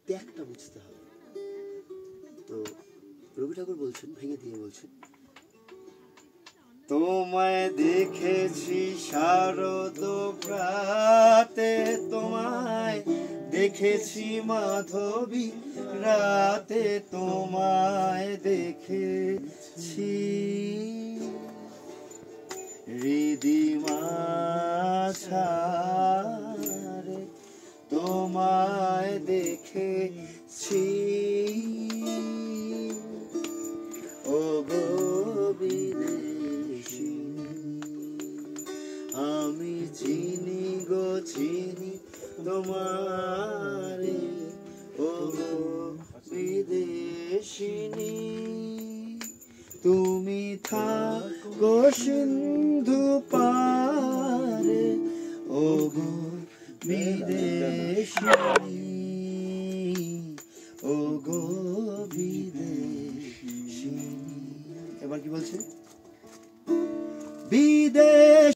ত্যাগটা বুঝতে হবে। তো রবি ঠাকুর বলছেন, ভেঙে দিয়ে বলছেন, তোমায় দেখেছি শারদ প্রাতে, তোমায় দেখেছি মাধবী রাতে, তোমায় দেখেছি হৃদিমা ছাড়ে, তোমায় দেখেছি ও গো বিদেশী। আমি চিনি গো চিনি তোমারে ও গো বিদেশিনী, তুমি থাকো সিন্ধু পারে ও গো বিদেশিনী, ও গো বিদেশিনী। এবার কি বলছে? বিদেশ